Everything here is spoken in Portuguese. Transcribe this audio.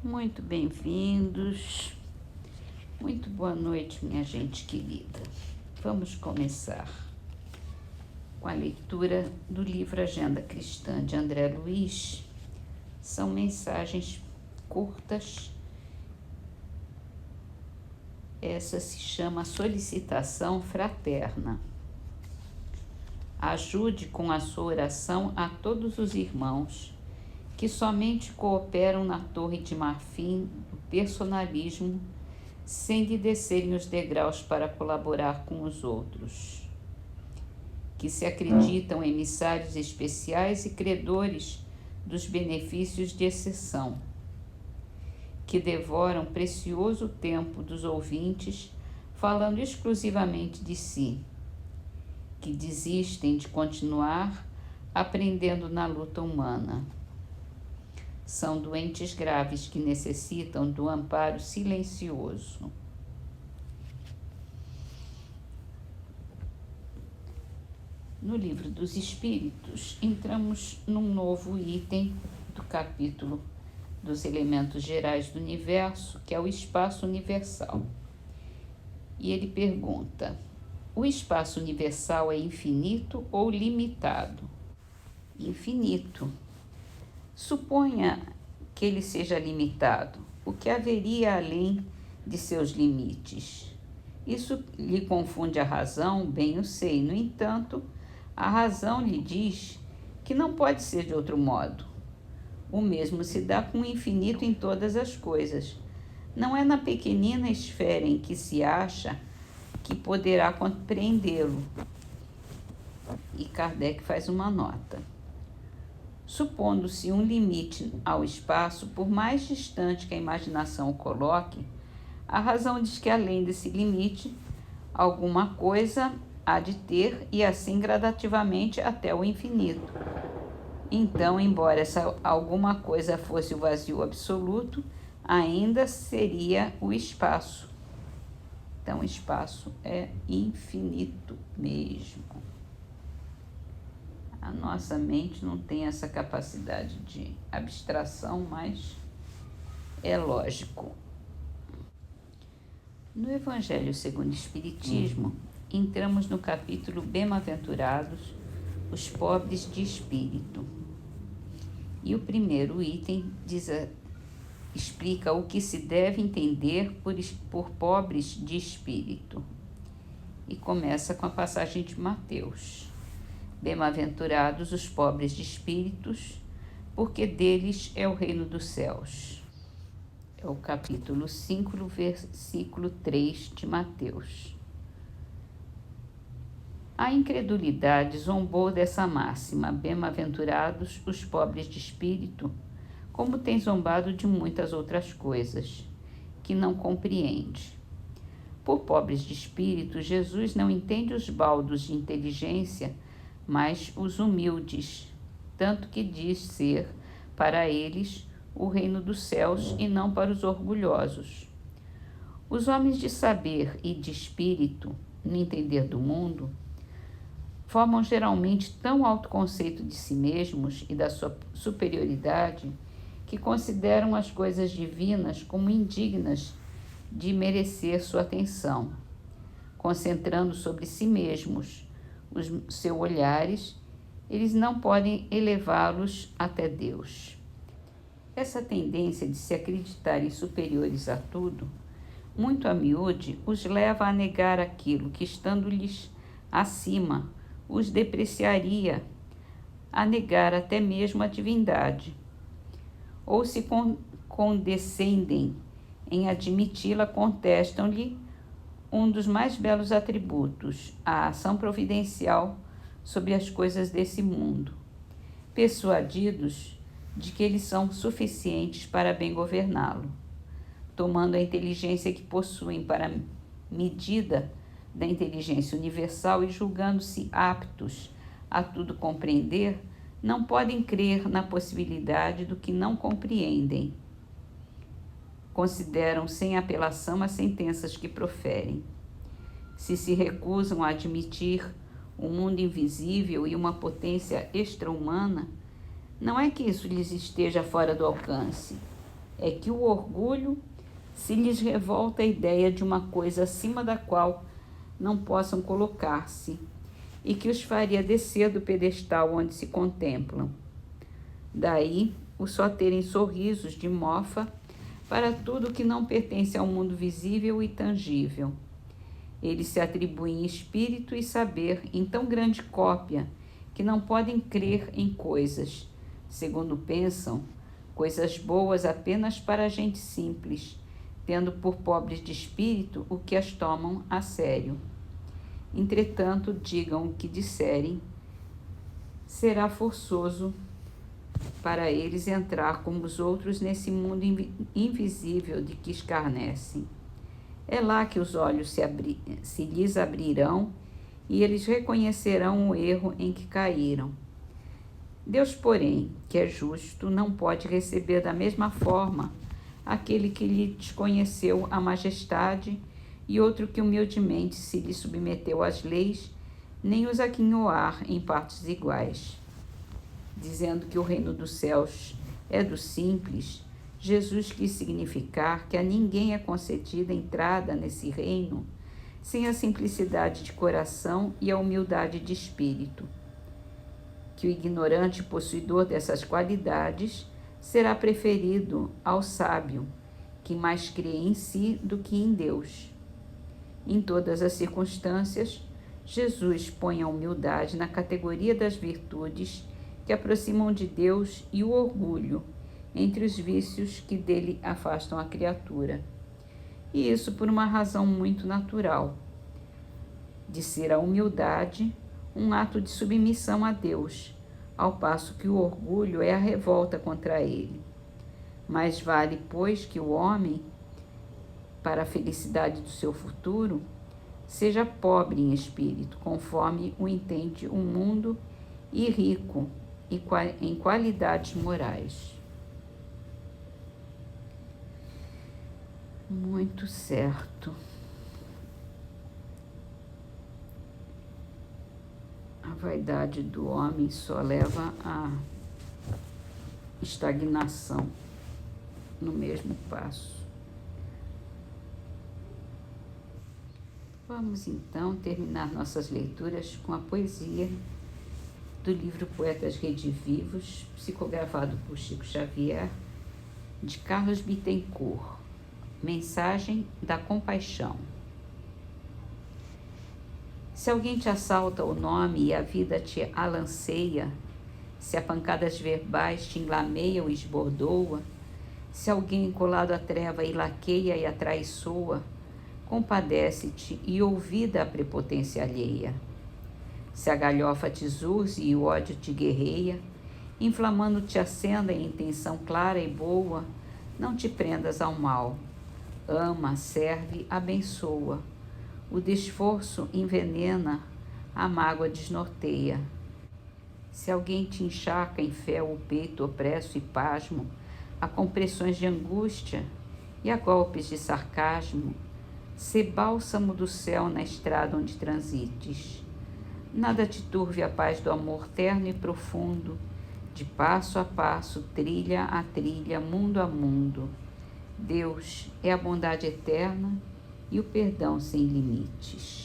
Muito bem-vindos, muito boa noite, minha gente querida. Vamos começar com a leitura do livro Agenda Cristã de André Luiz. São mensagens curtas. Essa se chama Solicitação Fraterna. Ajude com a sua oração a todos os irmãos que somente cooperam na torre de marfim do personalismo, sem lhe descerem os degraus para colaborar com os outros, que se acreditam emissários especiais e credores dos benefícios de exceção, que devoram precioso tempo dos ouvintes falando exclusivamente de si, que desistem de continuar aprendendo na luta humana. São doentes graves que necessitam do amparo silencioso. No Livro dos Espíritos, entramos num novo item do capítulo dos elementos gerais do universo, que é o espaço universal. E ele pergunta: o espaço universal é infinito ou limitado? Infinito. Suponha que ele seja limitado. O que haveria além de seus limites? Isso lhe confunde a razão, bem o sei. No entanto, a razão lhe diz que não pode ser de outro modo. O mesmo se dá com o infinito em todas as coisas. Não é na pequenina esfera em que se acha que poderá compreendê-lo. E Kardec faz uma nota. Supondo-se um limite ao espaço, por mais distante que a imaginação o coloque, a razão diz que além desse limite, alguma coisa há de ter e assim gradativamente até o infinito. Então, embora essa alguma coisa fosse o vazio absoluto, ainda seria o espaço. Então, o espaço é infinito mesmo. A nossa mente não tem essa capacidade de abstração, mas é lógico. No Evangelho segundo o Espiritismo, entramos no capítulo Bem-aventurados os pobres de espírito. E o primeiro item explica o que se deve entender por pobres de espírito. E começa com a passagem de Mateus. Bem-aventurados os pobres de espíritos, porque deles é o reino dos céus. É o capítulo 5, versículo 3 de Mateus. A incredulidade zombou dessa máxima, bem-aventurados os pobres de espírito, como tem zombado de muitas outras coisas, que não compreende. Por pobres de espírito, Jesus não entende os baldos de inteligência, mas os humildes, tanto que diz ser para eles o reino dos céus e não para os orgulhosos. Os homens de saber e de espírito, no entender do mundo, formam geralmente tão alto conceito de si mesmos e da sua superioridade que consideram as coisas divinas como indignas de merecer sua atenção, concentrando sobre si mesmos os seus olhares, eles não podem elevá-los até Deus. Essa tendência de se acreditarem superiores a tudo, muito a miúde, os leva a negar aquilo que, estando-lhes acima, os depreciaria, a negar até mesmo a divindade. Ou se condescendem em admiti-la, contestam-lhe um dos mais belos atributos, a ação providencial sobre as coisas desse mundo, persuadidos de que eles são suficientes para bem governá-lo, tomando a inteligência que possuem para medida da inteligência universal e julgando-se aptos a tudo compreender, não podem crer na possibilidade do que não compreendem. Consideram sem apelação as sentenças que proferem. Se recusam a admitir um mundo invisível e uma potência extra-humana, não é que isso lhes esteja fora do alcance, é que o orgulho se lhes revolta a ideia de uma coisa acima da qual não possam colocar-se e que os faria descer do pedestal onde se contemplam. Daí o só terem sorrisos de mofa para tudo que não pertence ao mundo visível e tangível. Eles se atribuem espírito e saber em tão grande cópia que não podem crer em coisas, segundo pensam, coisas boas apenas para a gente simples, tendo por pobres de espírito o que as tomam a sério. Entretanto, digam o que disserem, será forçoso para eles entrar como os outros nesse mundo invisível de que escarnecem. É lá que os olhos se lhes abrirão e eles reconhecerão o erro em que caíram. Deus, porém, que é justo, não pode receber da mesma forma aquele que lhe desconheceu a majestade e outro que humildemente se lhe submeteu às leis, nem os aquinhoar em partes iguais. Dizendo que o reino dos céus é dos simples, Jesus quis significar que a ninguém é concedida entrada nesse reino sem a simplicidade de coração e a humildade de espírito. Que o ignorante possuidor dessas qualidades será preferido ao sábio, que mais crê em si do que em Deus. Em todas as circunstâncias, Jesus põe a humildade na categoria das virtudes que aproximam de Deus e o orgulho entre os vícios que dele afastam a criatura. E isso por uma razão muito natural, de ser a humildade um ato de submissão a Deus, ao passo que o orgulho é a revolta contra ele. Mais vale, pois, que o homem, para a felicidade do seu futuro, seja pobre em espírito, conforme o entende o mundo, e rico em qualidades morais. Muito certo. A vaidade do homem só leva à estagnação no mesmo passo. Vamos então terminar nossas leituras com a poesia do livro Poetas Redivivos, psicografado por Chico Xavier, de Carlos Bittencourt. Mensagem da compaixão. Se alguém te assalta o nome e a vida te alanceia, se a pancadas verbais te enlameia ou esbordoa, se alguém colado à treva e laqueia e atraiçoa, compadece-te e ouvida a prepotência alheia. Se a galhofa te zurze e o ódio te guerreia, inflamando te acenda em intenção clara e boa, não te prendas ao mal. Ama, serve, abençoa. O desforço envenena, a mágoa desnorteia. Se alguém te encharca em fé o peito opresso e pasmo, a compressões de angústia e a golpes de sarcasmo, sê bálsamo do céu na estrada onde transites. Nada te turve a paz do amor terno e profundo, de passo a passo, trilha a trilha, mundo a mundo. Deus é a bondade eterna e o perdão sem limites.